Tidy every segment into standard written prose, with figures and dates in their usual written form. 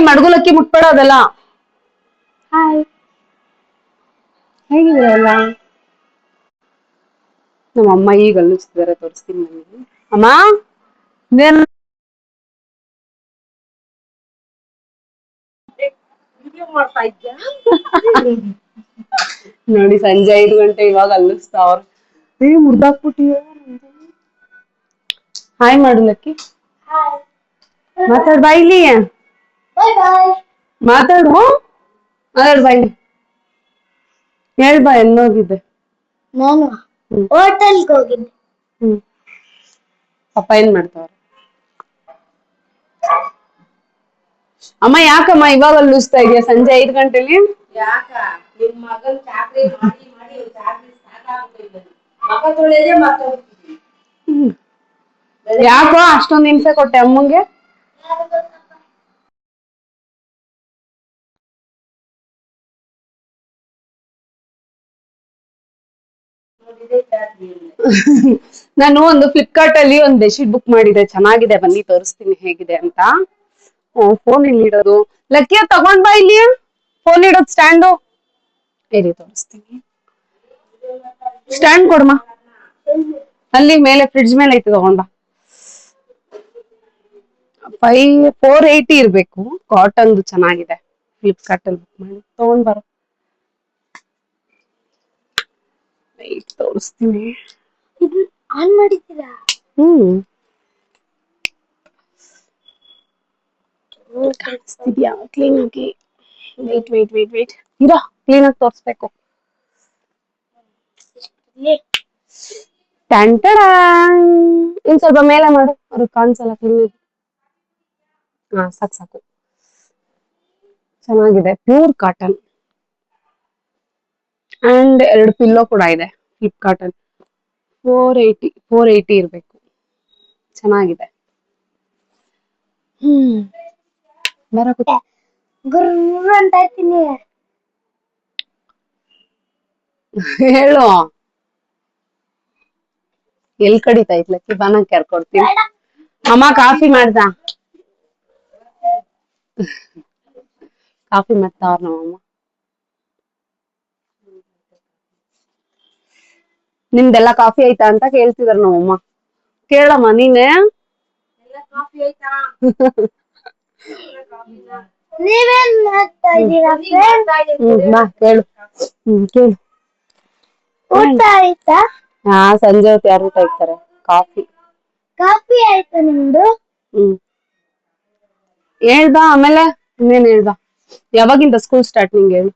ಮಡ್ಗುಲಕ್ಕಿ ಮುಟ್ಬೇಡ ಅದೆಲ್ಲ. ಹಾಯ್, ಹೇಗಿದ್ದೀರಲ್ಲ? ನಮ್ಮ ಅಮ್ಮ ಈಗ ಅಲ್ಲಿಸ್ತಿದಾರೆ, ತೋರಿಸ್ತೀನಿ ನನಗೆ. ಅಮ್ಮ ನೋಡಿ, ಸಂಜೆ 5 ಗಂಟೆ ಇವಾಗ ಅಲ್ಲಿಸ್ತಾವ್ರ. ಮುರ್ದಾಕ್ಬಿಟ್ಟಿಯ. ಹಾಯ್ ಮಾಡುಲಕ್ಕಿ. ಮಾತಾಡ್ ಬಾಯ್ಲಿ. ಮಾತಾಡು ಬಾಯ್ಲಿ. ಹೇಳ್ಬಾ, ಎಲ್ಲೋಗಿದ್ದೆ? ನಾನು ಹೋಟೆಲ್ಗೆ ಹೋಗಿದ್ದೆ. ಪಪ್ಪ ಏನ್ ಮಾಡ್ತಾವ್ರ? ಅಮ್ಮ ಯಾಕಮ್ಮ ಇವಾಗ ಅಲ್ಲಿಸ್ತಾ ಇದೆಯಾ ಸಂಜೆ 5 ಗಂಟೆಲಿ? ಯಾಕ ನಿಮ್ ಮಗನ್ ಚಾಕ್ರಿ ಮಾಡಿ ಮಾಡಿ ಚಾಕ್ರಿ ಸಾಕಾಗ್ಬಿಟ್ಟಿದೆ. ಮಗ ತೊಳೆದೇ ಮಾತಾಡ್ತಿದ್ವಿ. ಯಾಕೋ ಅಷ್ಟೊಂದು ಹಿಂಸೆ ಕೊಟ್ಟೆ ಅಮ್ಮಂಗೆ? ನಾನು ಒಂದು ಫ್ಲಿಪ್ಕಾರ್ಟ್ ಅಲ್ಲಿ ಒಂದು ಬೆಡ್ಶೀಟ್ ಬುಕ್ ಮಾಡಿದೆ, ಚೆನ್ನಾಗಿದೆ, ಬನ್ನಿ ತೋರಿಸ್ತೀನಿ ಹೇಗಿದೆ ಅಂತ. ಫೋನ್ ಇಲ್ಲಿ ಇಡೋದು ಲಕ್ಕಿಯ, ತಗೊಂಡ್ ಬಾ ಇಲ್ಲಿ ಫೋನ್ ಇಡೋದು ಸ್ಟ್ಯಾಂಡು. ಇರಿ ತೋರಿಸ್ತೀನಿ. ಸ್ಟ್ಯಾಂಡ್ ಕೊಡ್ಮ, ಅಲ್ಲಿ ಮೇಲೆ ಫ್ರಿಡ್ಜ್ ಮೇಲೆ ಐತೆ, ತಗೊಂಡ್ ಬಾ. 480 ಇರ್ಬೇಕು, ಕಾಟನ್ದು ಚೆನ್ನಾಗಿದೆ. ಫ್ಲಿಪ್ಕಾರ್ಟ್ ಅಲ್ಲಿ ಬುಕ್ ಮಾಡಿ ತಗೊಂಡ್ ಬರೋ. ತೋರಿಸ್ತೀನಿ. ಆನ್ ಮಾಡಿದ್ದೀರಾ? ಕಾಣಿಸ್ತಿದ್ಯಾ ಕ್ಲೀನ್ ಆಗಿ? ವೇಟ್ ಇರಾ, ಕ್ಲೀನ್ ಆಗಿ ತೋರಿಸ್ಬೇಕು. ಇನ್ ಸ್ವಲ್ಪ ಮೇಲೆ ಮಾಡು, ಅವ್ರಿಗೆ ಕಾಣಿಸಲ್ಲ ಕ್ಲೀನ್ ಆಗಿ. ಸಾಕು. ಚೆನ್ನಾಗಿದೆ, ಪ್ಯೂರ್ ಕಾಟನ್. ಅಂಡ್ 2 ಪಿಲ್ಲೋ ಕೂಡ ಇದೆ ಫ್ಲಿಪ್ಕಾರ್ಟ್ ಅಲ್ಲಿ. 480 ಇರ್ಬೇಕು, ಚೆನ್ನಾಗಿದೆ. ಗುರ್ರ ಅಂತ ಇರ್ತೀನಿ. ಹೇಳು, ಎಲ್ ಕಡಿತಾ ಇತ್ಲಕ್ಕಿ, ಬಾನ ಕರ್ಕೊಡ್ತೀನಿ. ಅಮ್ಮ ಕಾಫಿ ಮಾಡ್ದ? ಕಾಫಿ ಮಾಡ್ತಾವ್ರ ನಮ್ಮಮ್ಮ. ನಿಮ್ದೆಲ್ಲಾ ಕಾಫಿ ಆಯ್ತಾ ಅಂತ ಕೇಳ್ತಿದಾರ ನಮ್ಮಮ್ಮ. ಕೇಳಮ್ಮ ನೀನೆ. ಕಾಫಿ ಆಯ್ತಾ? ನೀವೇನ್ ಮಾಡ್ತಾ ಇದ್ದೀರಾ? ಬಾ ಕೇಳು. ಕೇಳು. ಊಟ ಆಯ್ತಾ? ಸಂಜೆ ಹೊತ್ತು ಯಾರು ಊಟ ಇರ್ತಾರೆ? ಕಾಫಿ ಆಯ್ತಾ ನಿಮ್ದು? ಹೇಳ್ಬಾ, ಆಮೇಲೆ ಇನ್ನೇನ್ ಹೇಳ್ಬಾ. ಯಾವಾಗಿಂದ ಸ್ಕೂಲ್ ಸ್ಟಾರ್ಟ್ ನಿಂಗೆ? ಹೇಳು.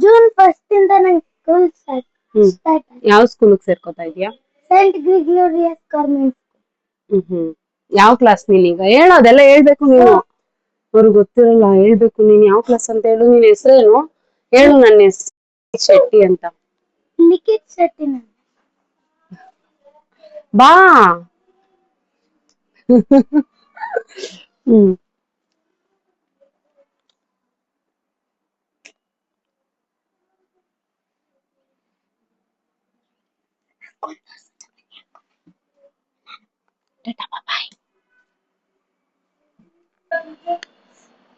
ಜೂನ್ 1 ಇಂದ ನಂಗೆ ಸ್ಕೂಲ್ ಸ್ಟಾರ್ಟ್. ಯಾವ ಸ್ಕೂಲ್ಗೆ ಸೇರ್ಕೋತಾ ಇದೀಯಾ? Saint Gregorios convent. ಯಾವ ಕ್ಲಾಸ್ ನೀನೀಗ? ಹೇಳು, ಅದೆಲ್ಲ ಹೇಳ್ಬೇಕು ನೀನು. ಅವ್ರಿಗೆ ಗೊತ್ತಿರಲ್ಲ, ಹೇಳ್ಬೇಕು. ನೀನ್ ಯಾವ ಕ್ಲಾಸ್ ಅಂತ ಹೇಳು. ನಿನ್ ಹೆಸರೇನು ಹೇಳು? ನನ್ನ ಹೆಸರು ಶೆಟ್ಟಿ ಅಂತ. ಲಿಖಿತ್ ಶೆಟ್ಟಿ. ಬಾ.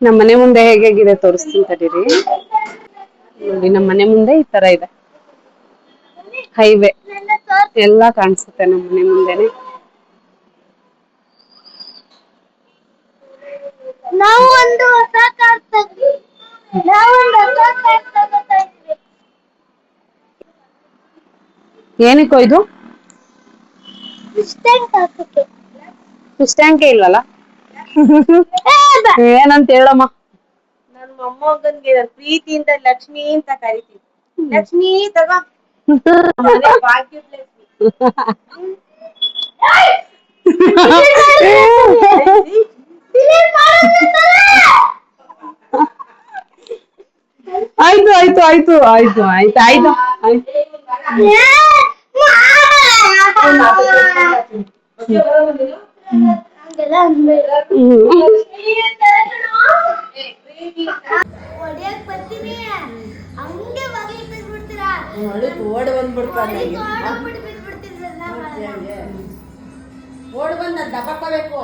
ನಮ್ಮ ಮನೆ ಮುಂದೆ ಹೇಗಿದೆ ತೋರಿಸ್ತೀನಿ ತಡೀರಿ. ನೋಡಿ, ನಮ್ಮ ಮನೆ ಮುಂದೆ ಈ ತರ ಇದೆ ಹೈವೇ, ಎಲ್ಲಾ ಕಾಣಿಸುತ್ತೆ ನಮ್ಮ ಮನೆ ಮುಂದೆನೆ. ನಾವು ಒಂದು ಹೊಸ ಕಾರ್ ತಗೊಂಡ್ವಿ. ಏನಕ್ಕೋ ಇದು? ಇಷ್ಟಂಕೆ ಇಲ್ವಲ್ಲ? ಏನಂತ ಹೇಳಮ್ಮ. ನನ್ನ ಮೊಮ್ಮಗನ್ಗೆ ಪ್ರೀತಿಯಿಂದ ಲಕ್ಷ್ಮಿ ಅಂತ ಕರಿತೀನಿ. ಲಕ್ಷ್ಮಿ ತಗೋ. ಆಯ್ತು. ಹೊಡಿಯಕ್ ಬರ್ತೀನಿ, ಹಂಗೆ ಬಾಗಿಲು ತೆಗ್ದ್ಬಿಡ್ತೀರಾ? ಓಡ್ ಬಂದ್ಬಿಡ್ತಾನೆ. ಬಿಟ್ಬಿಡ್ತೀನಿ. ಓಡ್ ಬಂದ ದಬಕ್ಕಬೇಕು.